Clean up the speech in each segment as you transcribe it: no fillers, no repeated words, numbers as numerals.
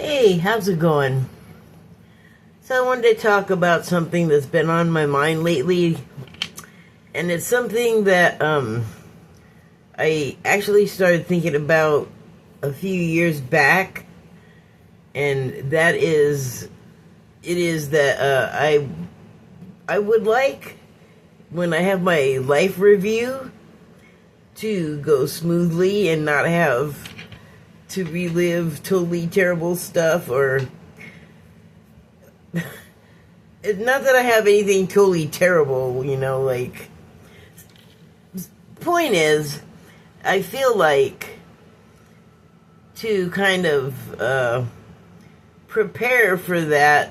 Hey, how's it going? So I wanted to talk about something that's been on my mind lately, and it's something that I actually started thinking about a few years back, and that is that I would like, when I have my life review, to go smoothly and not have to relive totally terrible stuff, or it's not that I have anything totally terrible, like, point is, I feel like to kind of prepare for that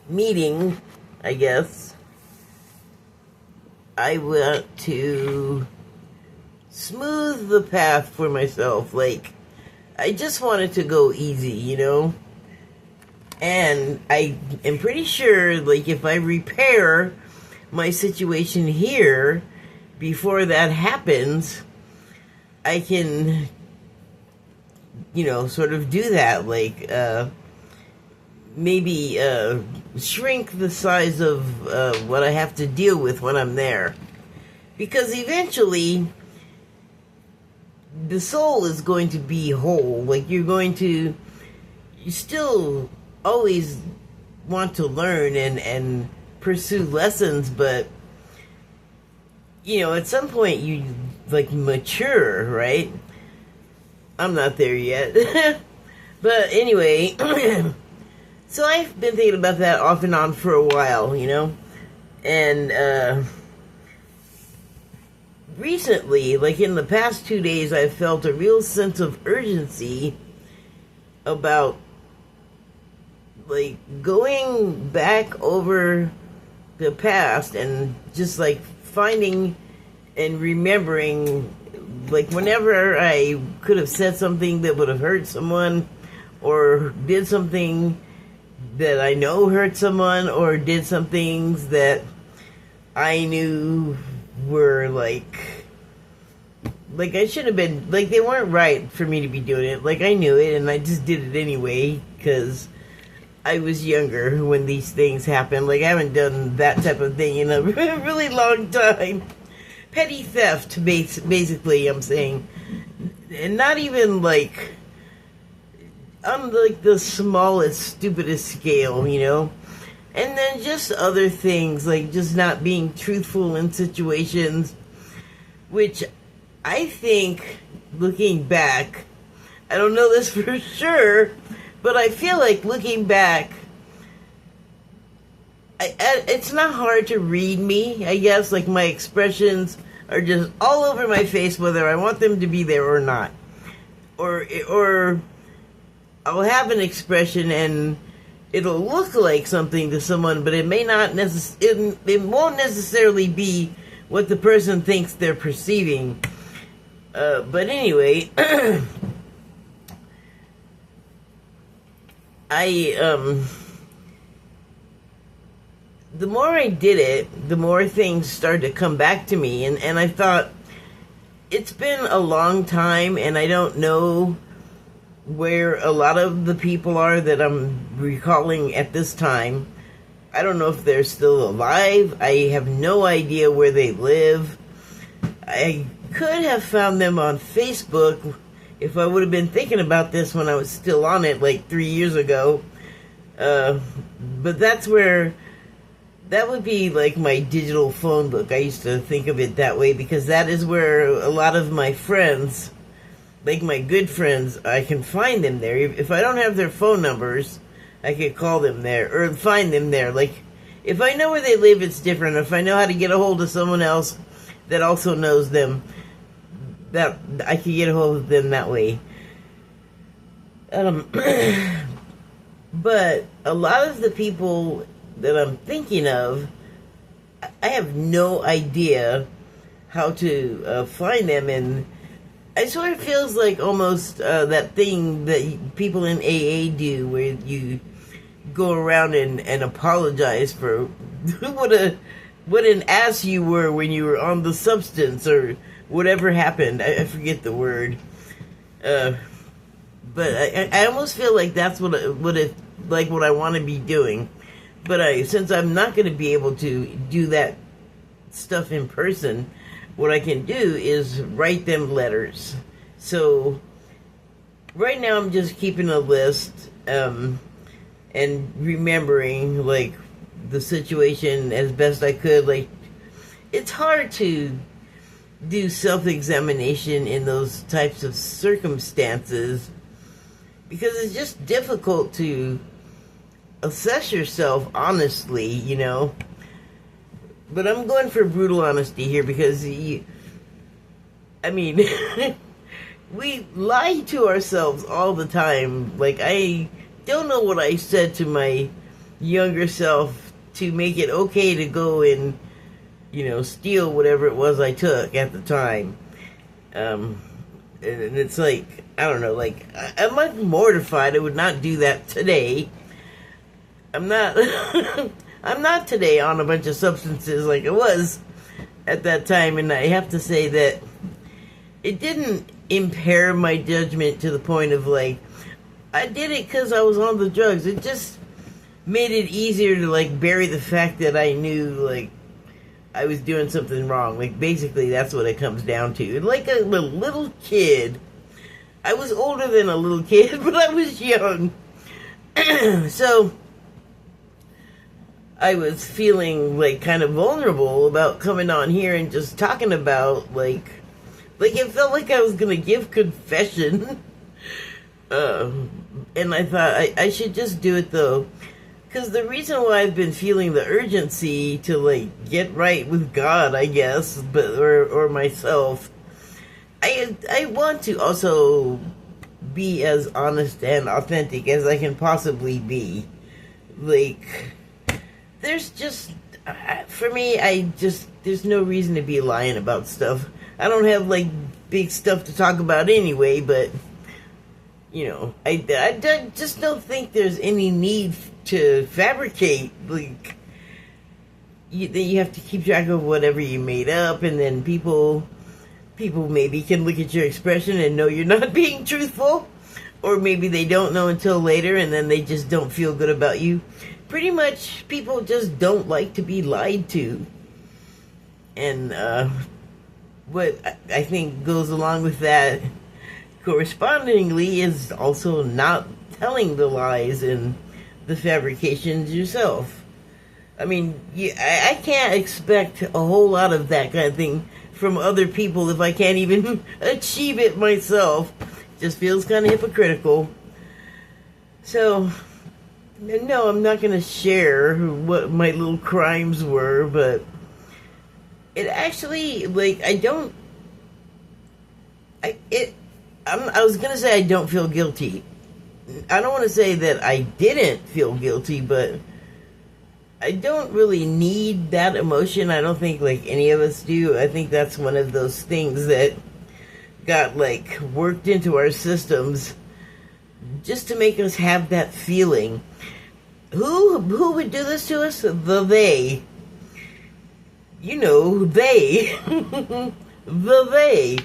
meeting, I guess, I want to smooth the path for myself. Like, I just want it to go easy, And I am pretty sure, like, if I repair my situation here before that happens, I can, sort of do that. Like, maybe shrink the size of what I have to deal with when I'm there. Because eventually, the soul is going to be whole. Like, you still always want to learn and pursue lessons, but, at some point you, like, mature, right? I'm not there yet. But anyway, so I've been thinking about that off and on for a while, and, recently, like in the past 2 days, I've felt a real sense of urgency about, like, going back over the past and just, like, finding and remembering, like, whenever I could have said something that would have hurt someone, or did something that I know hurt someone, or did some things that I knew were like I should have been, like, they weren't right for me to be doing it. Like, I knew it and I just did it anyway because I was younger when these things happened. Like, I haven't done that type of thing in a really long time. Petty theft, basically, I'm saying. And not even, like, on, like, the smallest, stupidest scale, And then just other things, like just not being truthful in situations, which I think, looking back, I don't know this for sure, but I feel like looking back, it's not hard to read me, I guess. Like, my expressions are just all over my face, whether I want them to be there or not. Or I'll have an expression and it'll look like something to someone, but it may not it won't necessarily be what the person thinks they're perceiving. But anyway, the more I did it, the more things started to come back to me, and I thought, it's been a long time, and I don't know where a lot of the people are that I'm recalling at this time. I don't know if they're still alive. I have no idea where they live. I could have found them on Facebook if I would have been thinking about this when I was still on it, like 3 years ago. But that would be like my digital phone book. I used to think of it that way because that is where a lot of my friends, like my good friends, I can find them there. If I don't have their phone numbers, I could call them there or find them there. Like, if I know where they live, it's different. If I know how to get a hold of someone else that also knows them, that I can get a hold of them that way. But a lot of the people that I'm thinking of, I have no idea how to find them, and it sort of feels like almost that thing that people in AA do, where you go around and apologize for what an ass you were when you were on the substance, or whatever happened. I forget the word. But I almost feel like that's what what I want to be doing. But since I'm not going to be able to do that stuff in person, what I can do is write them letters. So right now I'm just keeping a list, and remembering like the situation as best I could. Like, it's hard to do self-examination in those types of circumstances because it's just difficult to assess yourself honestly, you know. But I'm going for brutal honesty here because I mean, we lie to ourselves all the time. Like, I don't know what I said to my younger self to make it okay to go and, you know, steal whatever it was I took at the time. And it's like, I don't know, like, I'm like mortified I would not do that today. I'm not, I'm not today on a bunch of substances like I was at that time, and I have to say that it didn't impair my judgment to the point of like, I did it because I was on the drugs. It just made it easier to like bury the fact that I knew like I was doing something wrong. Like, basically that's what it comes down to. And like a little kid, I was older than a little kid, but I was young. So I was feeling like kind of vulnerable about coming on here and just talking about like it felt like I was gonna give confession. And I thought I should just do it though, because the reason why I've been feeling the urgency to like get right with God, I guess, but or myself, I want to also be as honest and authentic as I can possibly be. Like, there's just, for me, there's no reason to be lying about stuff. I don't have like big stuff to talk about anyway, but you know, I just don't think there's any need to fabricate. Like, you have to keep track of whatever you made up, and then people maybe can look at your expression and know you're not being truthful, or maybe they don't know until later, and then they just don't feel good about you. Pretty much, people just don't like to be lied to, and what I think goes along with that correspondingly is also not telling the lies and the fabrications yourself. I mean, I can't expect a whole lot of that kind of thing from other people if I can't even achieve it myself. Just feels kind of hypocritical. So, no, I'm not going to share what my little crimes were, but it actually, like, I was going to say I don't feel guilty. I don't want to say that I didn't feel guilty, but I don't really need that emotion. I don't think, like, any of us do. I think that's one of those things that got, like, worked into our systems just to make us have that feeling. Who would do this to us? The they. You know, they. The they.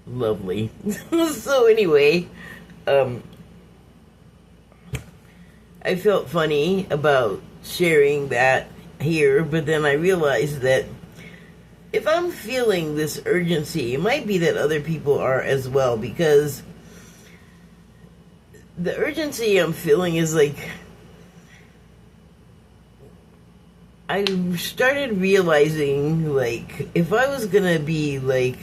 Lovely. So anyway, I felt funny about sharing that here, but then I realized that if I'm feeling this urgency, it might be that other people are as well, because the urgency I'm feeling is like, I started realizing, like, if I was gonna be, like,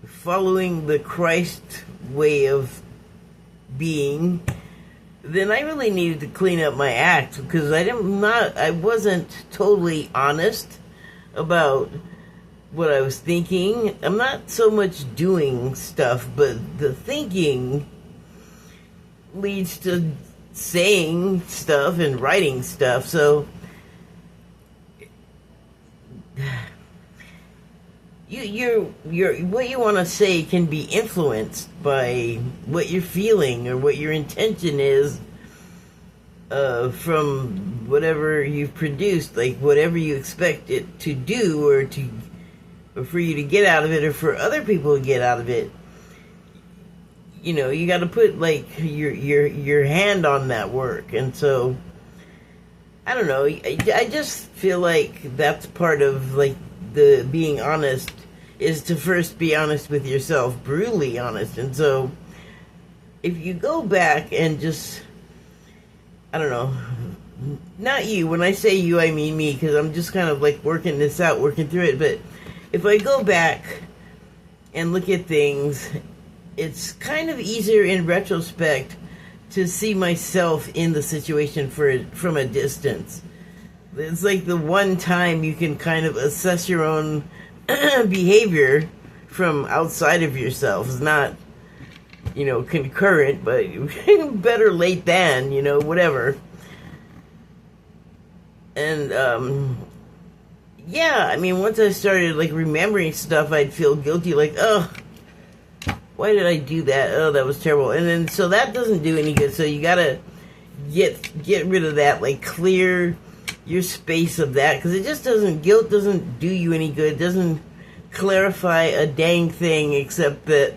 following the Christ way of being, then I really needed to clean up my act, because I wasn't totally honest about what I was thinking. I'm not so much doing stuff, but the thinking leads to saying stuff and writing stuff. So your what you want to say can be influenced by what you're feeling or what your intention is, from whatever you've produced, like whatever you expect it to do or to for you to get out of it or for other people to get out of it, you know, you got to put like your hand on that work. And so I don't know, I just feel like that's part of like the being honest, is to first be honest with yourself, brutally honest. And so if you go back and just, I don't know, not you, when I say you I mean me, because I'm just kind of like working this out, working through it. But if I go back and look at things, it's kind of easier in retrospect to see myself in the situation from a distance. It's like the one time you can kind of assess your own behavior from outside of yourself. It's not, you know, concurrent, but better late than, you know, whatever. And, yeah, I mean, once I started, like, remembering stuff, I'd feel guilty, like, oh, why did I do that? Oh, that was terrible. And then, so that doesn't do any good, so you gotta get rid of that, like, clear your space of that, because it just doesn't, guilt doesn't do you any good, it doesn't clarify a dang thing, except that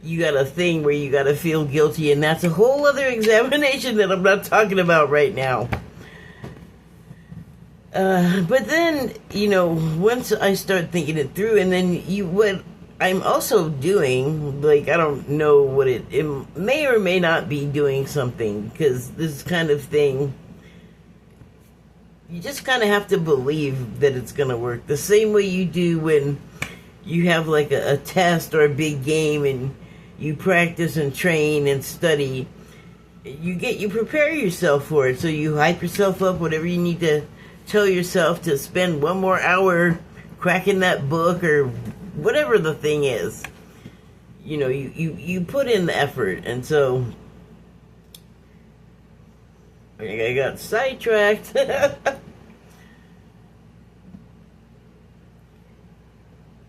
you got a thing where you gotta feel guilty, and that's a whole other examination that I'm not talking about right now. But then, you know, once I start thinking it through, and then what I'm also doing, like, I don't know what it may or may not be doing something, because this kind of thing, you just kind of have to believe that it's going to work. The same way you do when you have, like, a test or a big game, and you practice and train and study. You prepare yourself for it, so you hype yourself up, whatever you need to tell yourself to spend one more hour cracking that book or whatever the thing is. You know, you put in the effort. And so I got sidetracked.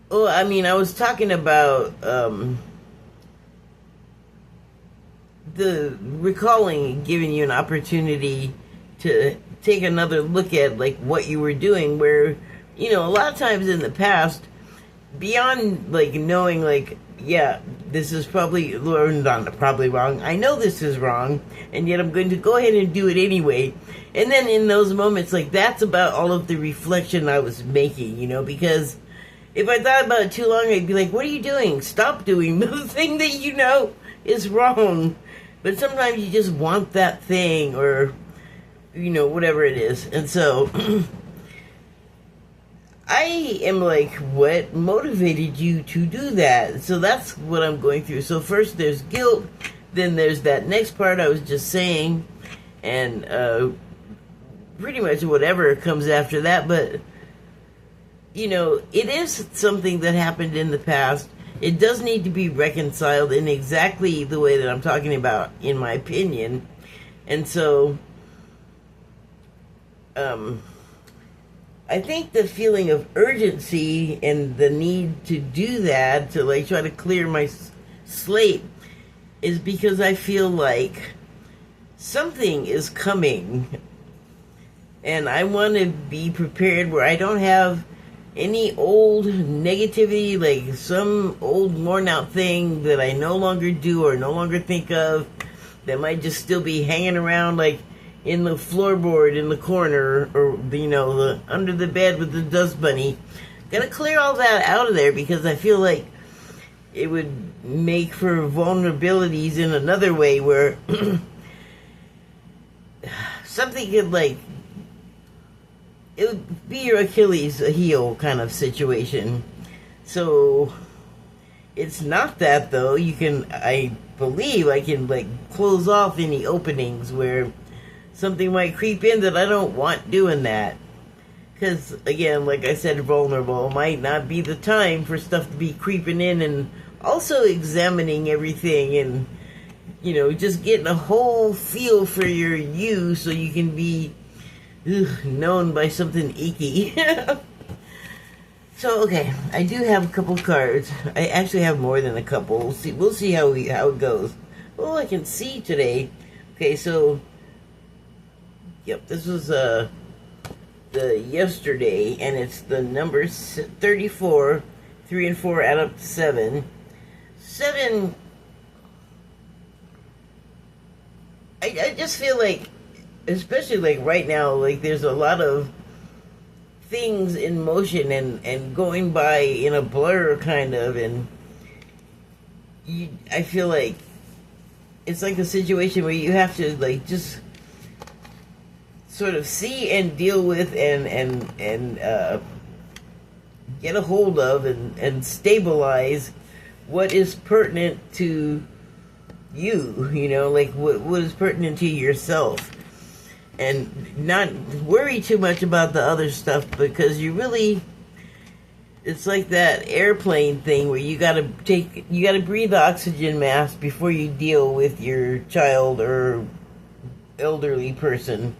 Well, I mean, I was talking about the recalling, giving you an opportunity to take another look at, like, what you were doing, where, you know, a lot of times in the past, beyond, like, knowing, like, yeah, this is probably wrong, I know this is wrong, and yet I'm going to go ahead and do it anyway. And then in those moments, like, that's about all of the reflection I was making, you know, because if I thought about it too long, I'd be like, what are you doing? Stop doing the thing that you know is wrong. But sometimes you just want that thing, or, you know, whatever it is. And so I am like, what motivated you to do that? So that's what I'm going through. So first there's guilt, then there's that next part I was just saying, and pretty much whatever comes after that. But, you know, it is something that happened in the past. It does need to be reconciled in exactly the way that I'm talking about, in my opinion. And so I think the feeling of urgency and the need to do that, to, like, try to clear my slate, is because I feel like something is coming, and I want to be prepared where I don't have any old negativity, like some old worn out thing that I no longer do or no longer think of, that might just still be hanging around, like in the floorboard in the corner, or, you know, the under the bed with the dust bunny. Gotta clear all that out of there, because I feel like it would make for vulnerabilities in another way, where something could, like, it would be your Achilles heel kind of situation. So it's not that, though. You can, I believe I can, like, close off any openings where something might creep in that I don't want doing that. Because, again, like I said, vulnerable might not be the time for stuff to be creeping in, and also examining everything, and, you know, just getting a whole feel for your you, so you can be known by something icky. So, okay, I do have a couple cards. I actually have more than a couple. We'll see how it goes. Oh, I can see today. Okay, so, yep, this was yesterday, and it's the number 34. 3 and 4 add up to 7. 7. I just feel like, especially like right now, like there's a lot of things in motion and going by in a blur kind of, and I feel like it's like a situation where you have to like just sort of see and deal with and get a hold of and stabilize what is pertinent to you, you know, like what is pertinent to yourself, and not worry too much about the other stuff, because you really, it's like that airplane thing where you gotta breathe oxygen mask before you deal with your child or elderly person,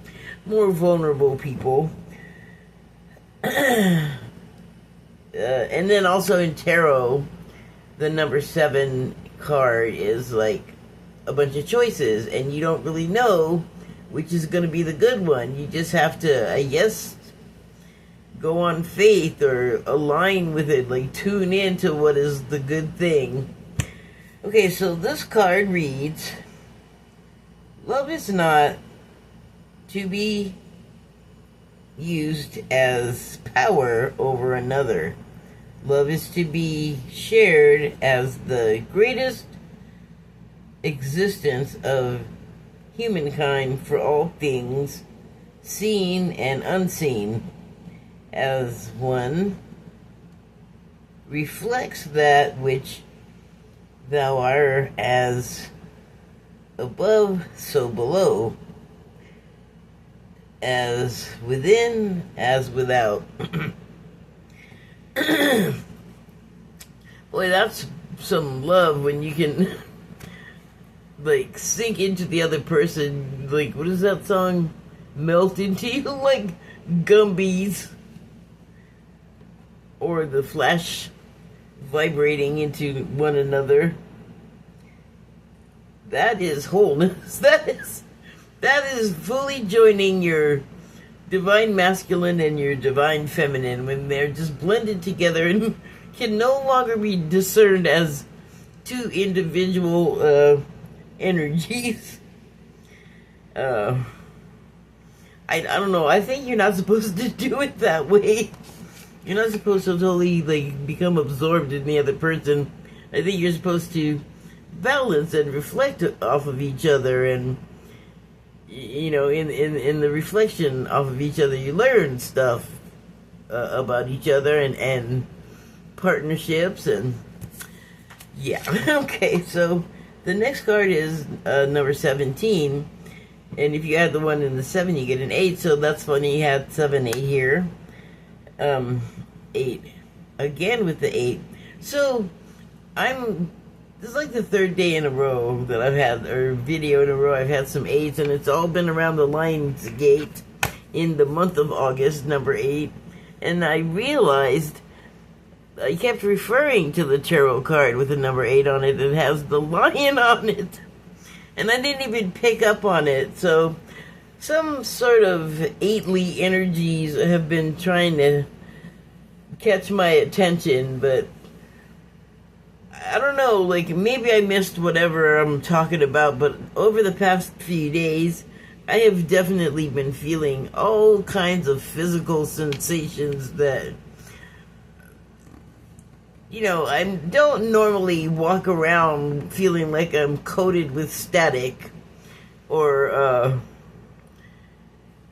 more vulnerable people. And then also in tarot, the number 7 card is like a bunch of choices, and you don't really know which is going to be the good one. You just have to, I guess, go on faith or align with it, like tune into what is the good thing. Okay, so this card reads, love is not to be used as power over another. Love is to be shared as the greatest existence of humankind for all things, seen and unseen, as one reflects that which thou art, as above so below, as within as without. Boy, that's some love when you can like sink into the other person, like, what is that song? Melt into you like Gumbies. Or the Flash vibrating into one another. That is wholeness. That is fully joining your divine masculine and your divine feminine when they're just blended together and can no longer be discerned as two individual energies. I don't know. I think you're not supposed to do it that way. You're not supposed to totally like become absorbed in the other person. I think you're supposed to balance and reflect off of each other, and you know, in the reflection off of each other, you learn stuff about each other and partnerships, and yeah. Okay, so the next card is number 17, and if you add the 1 and the 7, you get an 8. So that's funny. You had 7, 8 here. 8 again with the 8. So this is like the 3rd day in a row that I've had, or video in a row, I've had some 8s, and it's all been around the Lions Gate in the month of August, number 8. And I realized I kept referring to the tarot card with the number 8 on it. It has the lion on it, and I didn't even pick up on it. So some sort of 8ly energies have been trying to catch my attention, but I don't know, like maybe I missed whatever I'm talking about, but over the past few days, I have definitely been feeling all kinds of physical sensations that, you know, I don't normally walk around feeling like I'm coated with static, or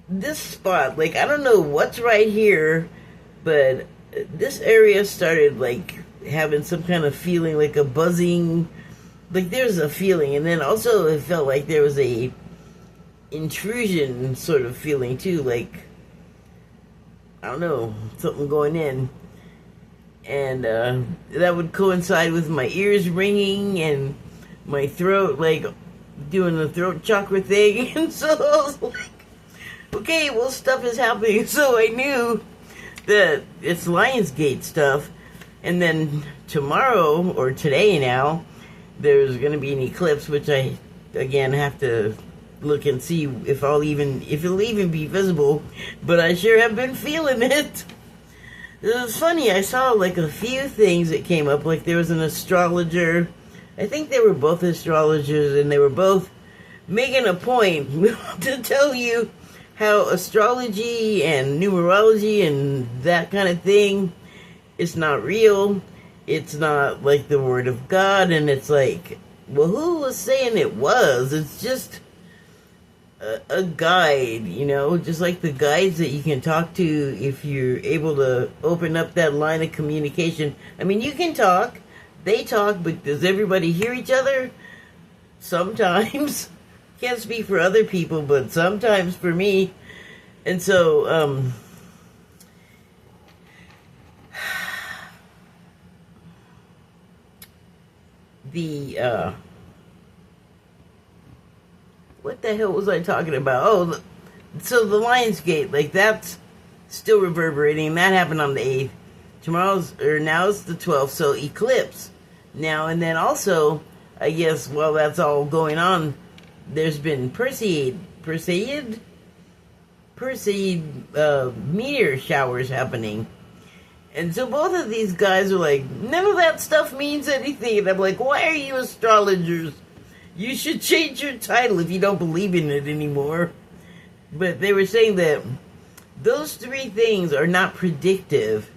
this spot, like I don't know what's right here, but this area started like having some kind of feeling, like a buzzing, like there's a feeling, and then also it felt like there was a intrusion sort of feeling too, like I don't know, something going in, and that would coincide with my ears ringing and my throat like doing the throat chakra thing. And so I was like, okay, well, stuff is happening. So I knew that it's Lionsgate stuff. And then tomorrow, or today now, there's going to be an eclipse, which I, again, have to look and see if it'll even be visible, but I sure have been feeling it. It was funny, I saw like a few things that came up, like there was an astrologer. I think they were both astrologers, and they were both making a point to tell you how astrology and numerology and that kind of thing, it's not real. It's not like the word of God, and it's like, well, who was saying it was? It's just a guide, you know, just like the guides that you can talk to if you're able to open up that line of communication. I mean, you can talk, they talk, but does everybody hear each other? Sometimes. Can't speak for other people, but sometimes for me. And so, what the hell was I talking about? Oh, so the Lionsgate, like, that's still reverberating. That happened on the 8th. Now it's the 12th, so eclipse. Now, and then also, I guess, while that's all going on, there's been Perseid meteor showers happening. And so both of these guys are like, none of that stuff means anything. And I'm like, why are you astrologers? You should change your title if you don't believe in it anymore. But they were saying that those three things are not predictive.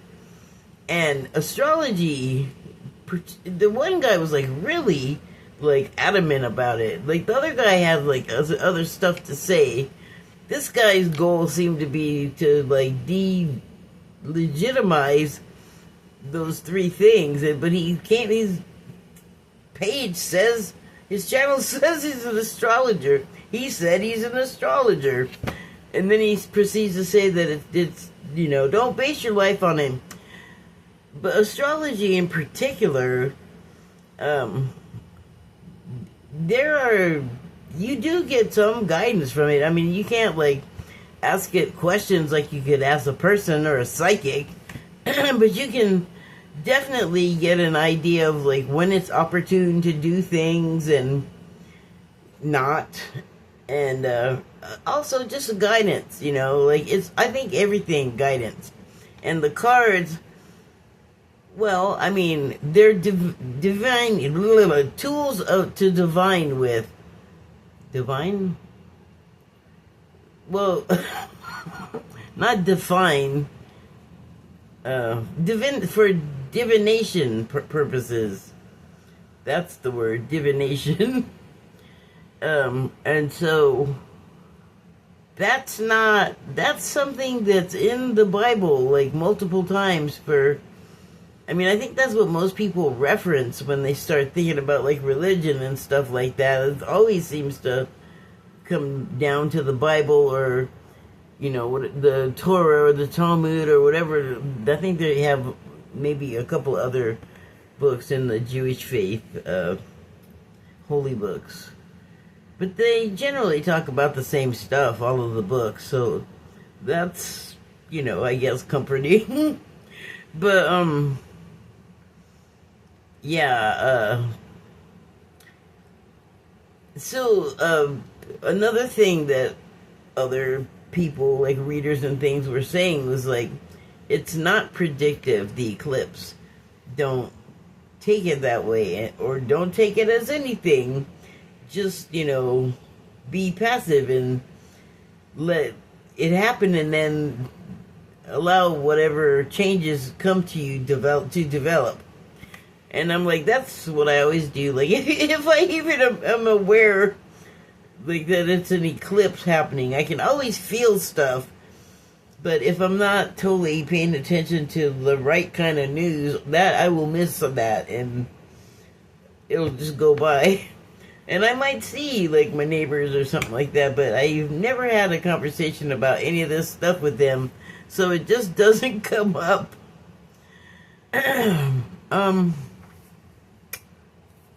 And astrology, the one guy was like really like adamant about it. Like the other guy had like other stuff to say. This guy's goal seemed to be to like delegitimize those three things. But he can't, his page says, his channel says he's an astrologer. He said he's an astrologer. And then he proceeds to say that it's, you know, don't base your life on him. But astrology in particular, you do get some guidance from it. I mean, you can't like ask it questions like you could ask a person or a psychic, but you can definitely get an idea of like when it's opportune to do things and not, and also just a guidance, you know, like I think everything guidance. And the cards, well, I mean, they're divine tools to divine with. Divine? Well, not define. For divination purposes. That's the word, divination. And so that's something that's in the Bible like multiple times I mean, I think that's what most people reference when they start thinking about like religion and stuff like that. It always seems to come down to the Bible, or, you know, the Torah or the Talmud or whatever. I think they have maybe a couple other books in the Jewish faith, holy books. But they generally talk about the same stuff, all of the books. So that's, you know, I guess comforting. But, yeah, so, another thing that other people, like readers and things, were saying was like, it's not predictive, the eclipse. Don't take it that way, or don't take it as anything. Just, you know, be passive and let it happen, and then allow whatever changes come to you to develop. And I'm like, that's what I always do. Like, if I even am aware, like, that it's an eclipse happening, I can always feel stuff. But if I'm not totally paying attention to the right kind of news, that I will miss that, and it'll just go by. And I might see, like, my neighbors or something like that, but I've never had a conversation about any of this stuff with them, so it just doesn't come up.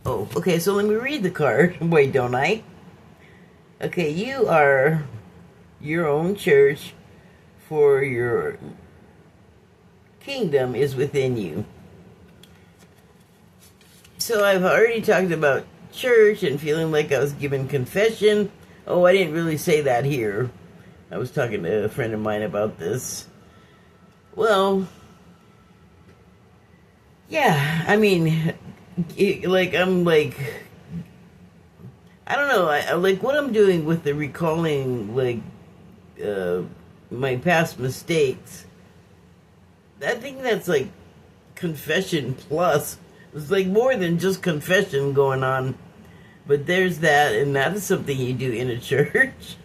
Oh, okay, so let me read the card. Wait, don't I? Okay, you are your own church, for your kingdom is within you. So I've already talked about church and feeling like I was given confession. Oh, I didn't really say that here. I was talking to a friend of mine about this. Well, yeah, I mean, I'm like, I don't know, I like what I'm doing with the recalling, uh, my past mistakes. I think that's like confession plus. It's like more than just confession going on. But there's that, and that is something you do in a church.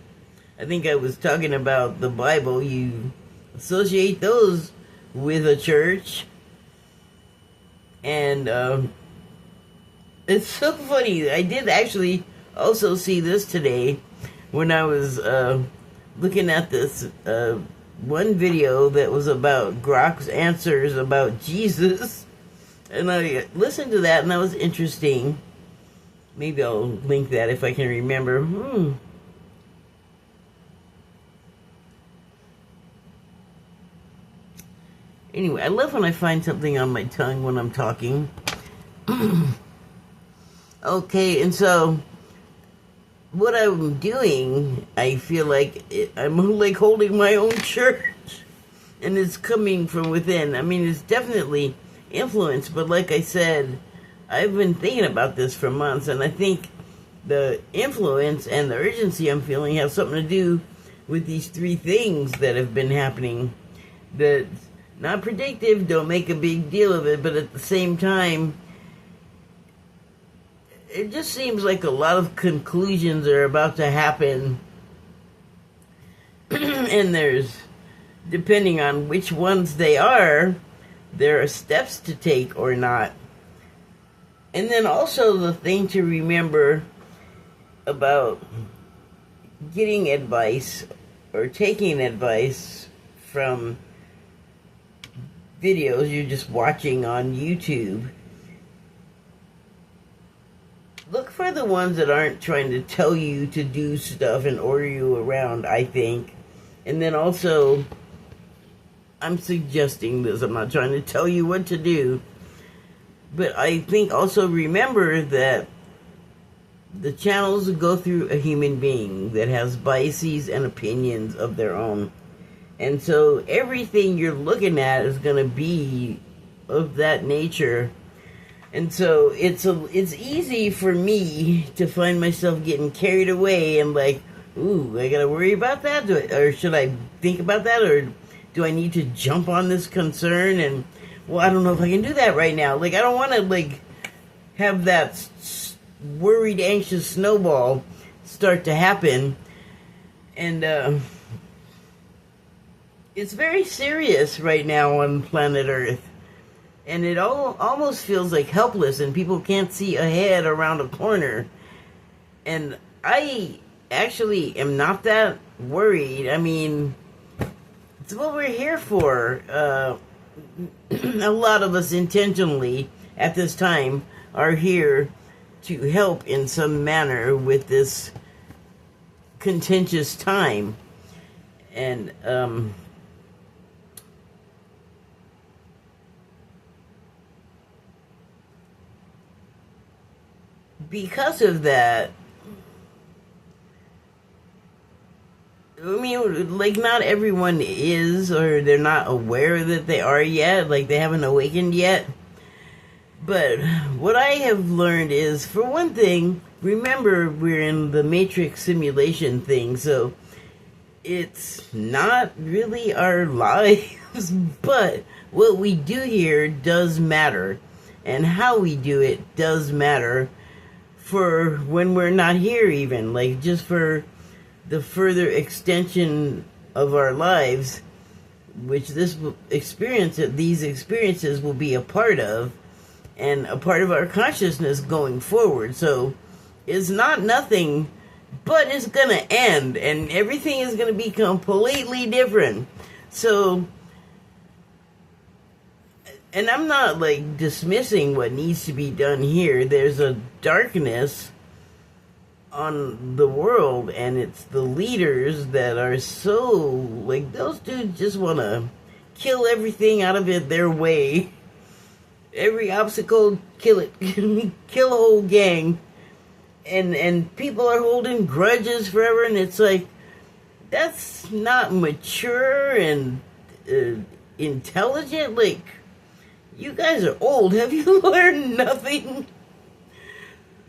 I think I was talking about the Bible. You associate those with a church. And it's so funny. I did actually also see this today when I was looking at this one video that was about Grok's answers about Jesus. And I listened to that, and that was interesting. Maybe I'll link that if I can remember. Anyway, I love when I find something on my tongue when I'm talking. Okay, and so what I'm doing, I feel like I'm like holding my own church. And it's coming from within. I mean, it's definitely influence, but like I said, I've been thinking about this for months, and I think the influence and the urgency I'm feeling have something to do with these three things that have been happening. That's not predictive, don't make a big deal of it, but at the same time, it just seems like a lot of conclusions are about to happen. And there's, depending on which ones they are, there are steps to take or not. And then also the thing to remember about getting advice or taking advice from videos you're just watching on YouTube. Look for the ones that aren't trying to tell you to do stuff and order you around, I think. And then also, I'm suggesting this, I'm not trying to tell you what to do. But I think also remember that the channels go through a human being that has biases and opinions of their own. And so everything you're looking at is going to be of that nature. And so it's easy for me to find myself getting carried away and like, ooh, I got to worry about that? Or should I think about that? Or do I need to jump on this concern? And well, I don't know if I can do that right now. Like, I don't want to, like, have that worried, anxious snowball start to happen. And, it's very serious right now on planet Earth. And it almost feels like helpless, and people can't see ahead around a corner. And I actually am not that worried. I mean, it's what we're here for. A lot of us intentionally at this time are here to help in some manner with this contentious time. And because of that, I mean, like, not everyone is, or they're not aware that they are yet, like, they haven't awakened yet. But what I have learned is, for one thing, remember we're in the Matrix simulation thing, so it's not really our lives, but what we do here does matter, and how we do it does matter for when we're not here even, like, just for the further extension of our lives, which these experiences will be a part of, and a part of our consciousness going forward. So it's not nothing, but it's gonna end, and everything is gonna be completely different. So, and I'm not like dismissing what needs to be done here. There's a darkness on the world, and it's the leaders that are so, like, those dudes just want to kill everything out of it their way. Every obstacle, kill it. Kill a whole gang. and people are holding grudges forever, and it's like, that's not mature and intelligent. Like, you guys are old. Have you learned nothing?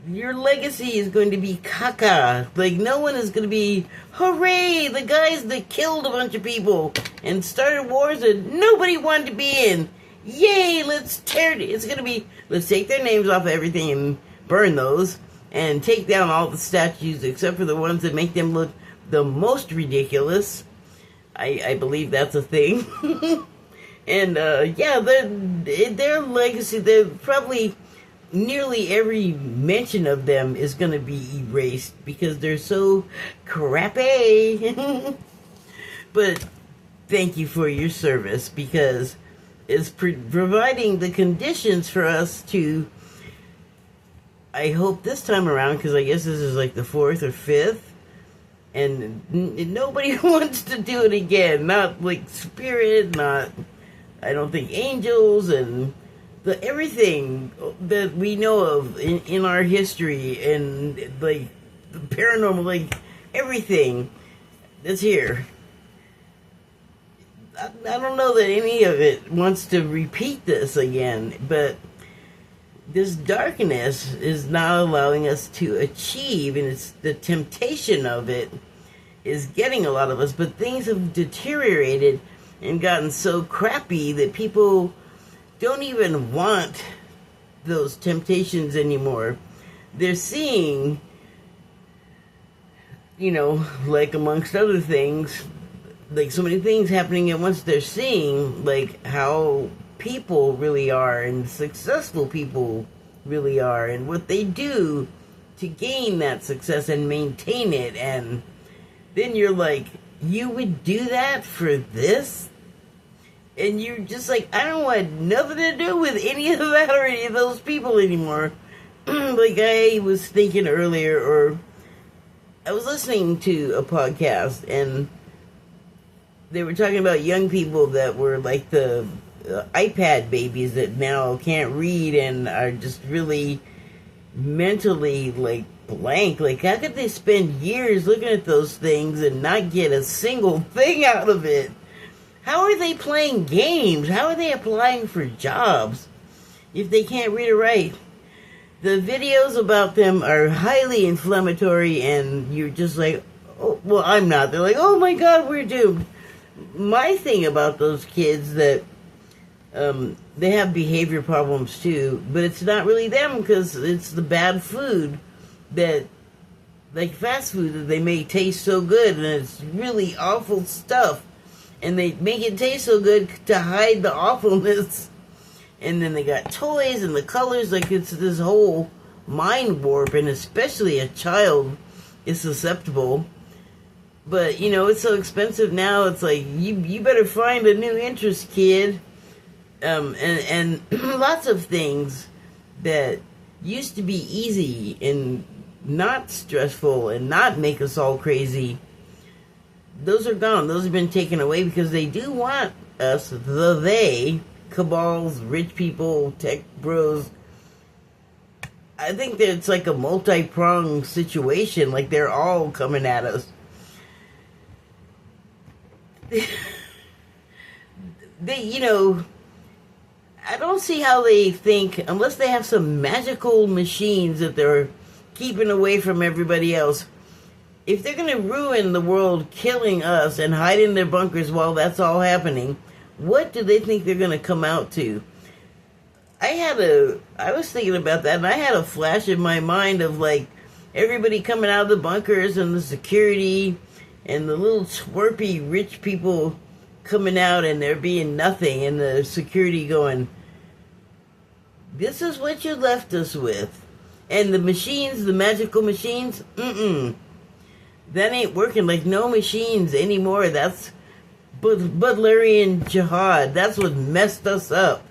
Your legacy is going to be caca. Like, no one is going to be, hooray, the guys that killed a bunch of people and started wars that nobody wanted to be in. Yay, let's tear it. It's going to be, let's take their names off of everything and burn those and take down all the statues except for the ones that make them look the most ridiculous. I believe that's a thing. And, yeah, their legacy, they're probably... nearly every mention of them is going to be erased because they're so crappy. But thank you for your service, because it's providing the conditions for us to, I hope this time around, because I guess this is like the 4th or 5th, and nobody wants to do it again. Not like spirit, not, I don't think angels, and everything that we know of in our history, and like the paranormal, like everything that's here. I don't know that any of it wants to repeat this again, but this darkness is not allowing us to achieve, and it's the temptation of it is getting a lot of us, but things have deteriorated and gotten so crappy that people don't even want those temptations anymore. They're seeing, you know, like amongst other things, like so many things happening at once. They're seeing like how people really are, and successful people really are, and what they do to gain that success and maintain it. And then you're like, you would do that for this? And you're just like, I don't want nothing to do with any of that or any of those people anymore. Like I was thinking earlier, or I was listening to a podcast, and they were talking about young people that were like the iPad babies that now can't read and are just really mentally like blank. Like, how could they spend years looking at those things and not get a single thing out of it? How are they playing games? How are they applying for jobs if they can't read or write? The videos about them are highly inflammatory, and you're just like, oh, well, I'm not. They're like, oh my God, we're doomed. My thing about those kids that they have behavior problems too, but it's not really them, because it's the bad food that, like fast food, that they make taste so good, and it's really awful stuff. And they make it taste so good to hide the awfulness. And then they got toys and the colors, like it's this whole mind warp, and especially a child is susceptible. But, you know, it's so expensive now, it's like, you better find a new interest, kid. And lots of things that used to be easy and not stressful and not make us all crazy, those are gone. Those have been taken away because they do want us, they, cabals, rich people, tech bros. I think that it's like a multi-pronged situation. Like, they're all coming at us. They, you know, I don't see how they think, unless they have some magical machines that they're keeping away from everybody else. If they're going to ruin the world, killing us and hide in their bunkers while that's all happening, what do they think they're going to come out to? I was thinking about that, and I had a flash in my mind of like everybody coming out of the bunkers and the security and the little twerpy rich people coming out, and there being nothing, and the security going, this is what you left us with. And the machines, the magical machines, that ain't working. Like, no machines anymore. That's Butlerian jihad. That's what messed us up.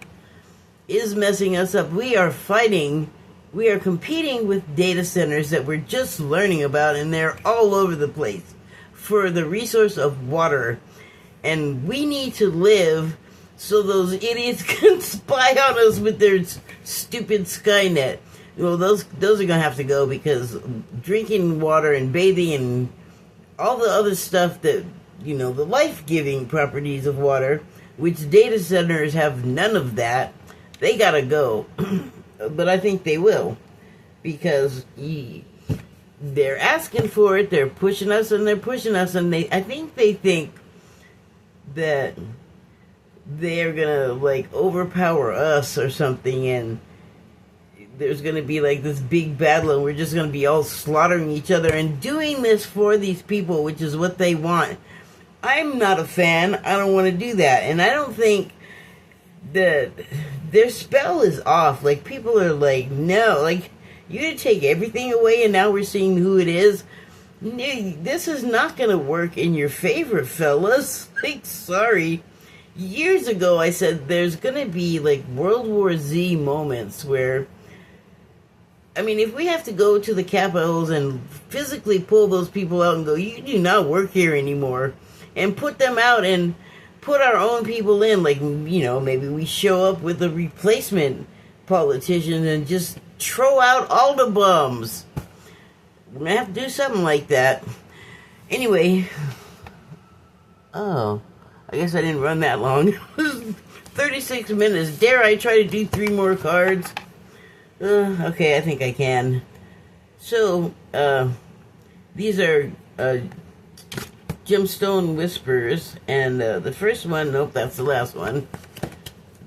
Is messing us up. We are fighting. We are competing with data centers that we're just learning about, and they're all over the place for the resource of water. And we need to live so those idiots can spy on us with their stupid Skynet. Well, those are gonna have to go because drinking water and bathing and all the other stuff that, the life-giving properties of water, which data centers have none of that, they gotta go. But I think they will because they're asking for it. They're pushing us, and I think they think that they're gonna like overpower us or something, and there's gonna be like this big battle, and we're just gonna be all slaughtering each other and doing this for these people, which is what they want. I'm not a fan. I don't want to do that, and I don't think that their spell is off. Like, people are like, no, like, you're gonna take everything away, and now we're seeing who it is. This is not gonna work in your favor, fellas. Like, sorry. Years ago, I said there's gonna be like World War Z moments where, I mean, if we have to go to the capitals and physically pull those people out and go, you do not work here anymore, and put them out and put our own people in, like, maybe we show up with a replacement politician and just throw out all the bums. We're gonna have to do something like that. Anyway, I guess I didn't run that long. 36 minutes. Dare I try to do 3 more cards? Okay, I think I can. So, these are gemstone whispers, and the first one, nope, that's the last one.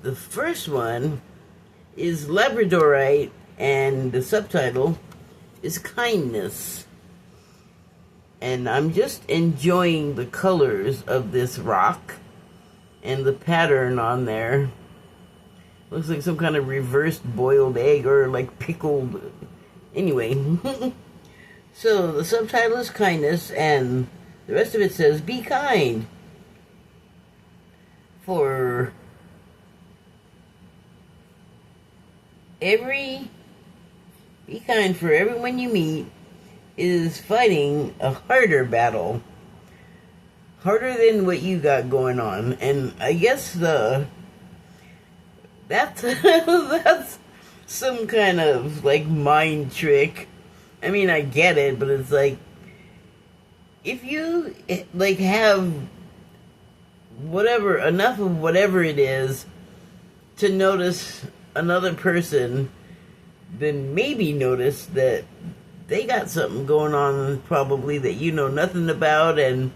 The first one is labradorite, and the subtitle is kindness. And I'm just enjoying the colors of this rock and the pattern on there. Looks like some kind of reversed boiled egg or like pickled. Anyway, so the subtitle is kindness, and the rest of it says, be kind. Be kind, for everyone you meet is fighting a harder battle. Harder than what you got going on. And I guess that's that's some kind of like mind trick. I mean, I get it, but it's like, if you like have enough of whatever it is to notice another person, then maybe notice that they got something going on probably that you know nothing about, and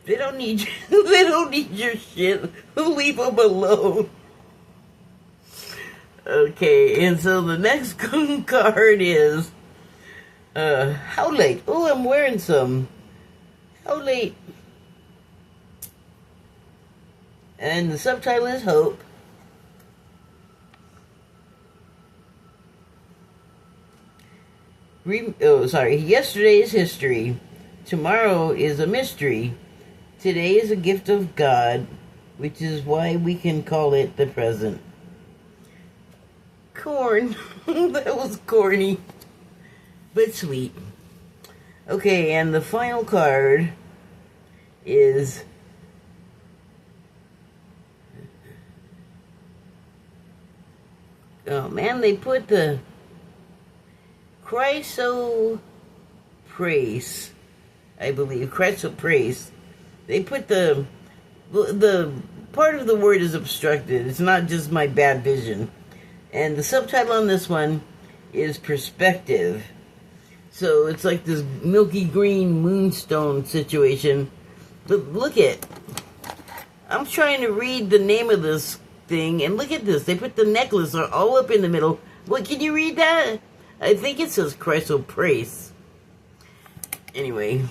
they don't need they don't need your shit. Leave them alone. Okay, and so the next card is how late? Oh, I'm wearing some. How late? And the subtitle is hope. Yesterday is history. Tomorrow is a mystery. Today is a gift of God, which is why we can call it the present. Corn. That was corny, but sweet. Okay, and the final card is oh man, they put the chrysoprase, I believe, chrysoprase. They put the part of the word is obstructed. It's not just my bad vision. And the subtitle on this one is perspective. So it's like this milky green moonstone situation. But look at, I'm trying to read the name of this thing, and look at this. They put the necklace all up in the middle. What, can you read that? I think it says chrysoprase. Anyway,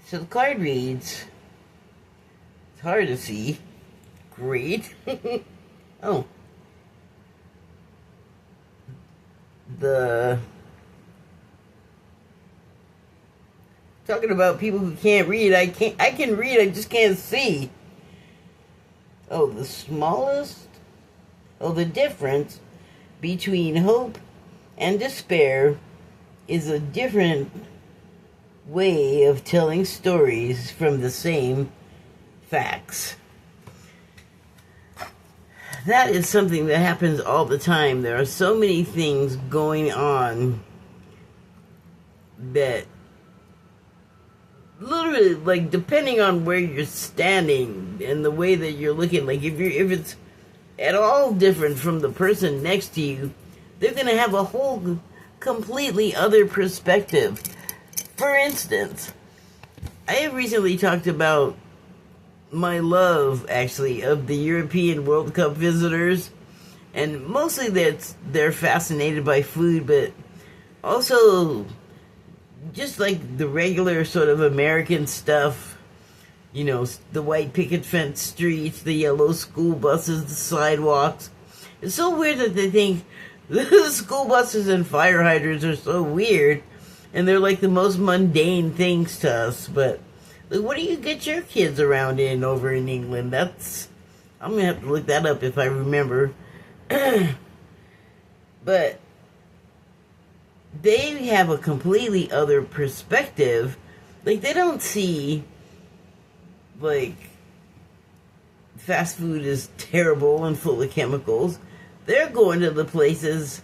so the card reads, it's hard to see. Great. Oh. Talking about people who can't read, I can read, I just can't see. Oh, the difference between hope and despair is a different way of telling stories from the same facts. that is something that happens all the time. There are so many things going on that literally, like, depending on where you're standing and the way that you're looking, like, if it's at all different from the person next to you, they're gonna have a whole completely other perspective. For instance, I have recently talked about my love, actually, of the European World Cup visitors, and mostly they're fascinated by food, but also just like the regular sort of American stuff, you know, the white picket fence streets, the yellow school buses, the sidewalks. It's so weird that they think the school buses and fire hydrants are so weird, and they're like the most mundane things to us. But like, what do you get your kids around in over in England? I'm gonna have to look that up if I remember. But they have a completely other perspective. Like, they don't see, like, fast food is terrible and full of chemicals. They're going to the places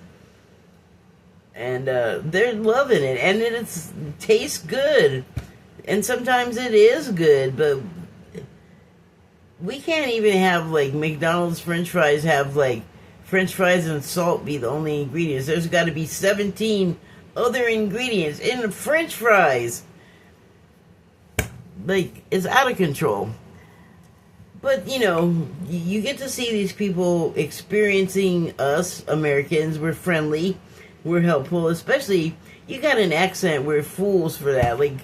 and they're loving it, and it tastes good, and sometimes it is good, but we can't even have, like, McDonald's French fries have, like, French fries and salt be the only ingredients. There's got to be 17 other ingredients in the French fries. Like, it's out of control. But, you know, you get to see these people experiencing us, Americans. We're friendly. We're helpful. Especially, you got an accent. We're fools for that. Like,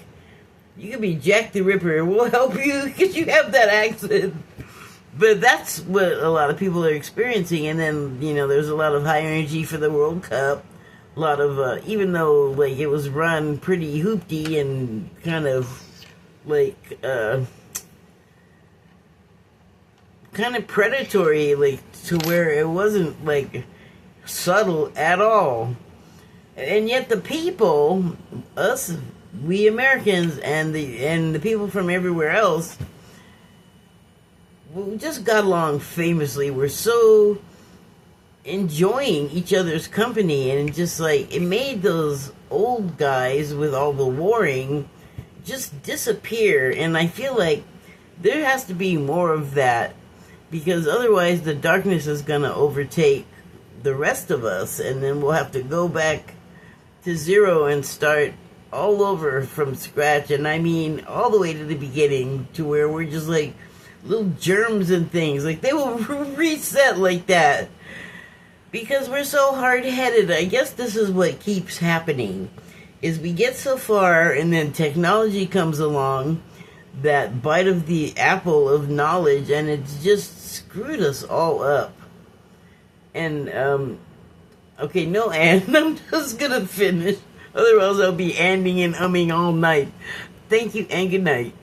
you could be Jack the Ripper and we'll help you because you have that accent. But that's what a lot of people are experiencing. And then, you know, there's a lot of high energy for the World Cup. A lot of, even though, like, it was run pretty hoopty and kind of, like, kind of predatory, like, to where it wasn't, like, subtle at all. And yet the people, us, we Americans, and the people from everywhere else, we just got along famously. We're so enjoying each other's company, and just, like, it made those old guys with all the warring just disappear. And I feel like there has to be more of that, because otherwise the darkness is going to overtake the rest of us, and then we'll have to go back to zero and start all over from scratch. And I mean all the way to the beginning, to where we're just like little germs and things. Like, they will reset like that because we're so hard-headed. I guess this is what keeps happening, is we get so far, and then technology comes along, that bite of the apple of knowledge, and it's just screwed us all up. And, okay, no and. I'm just gonna finish. Otherwise I'll be anding and umming all night. Thank you, and good night.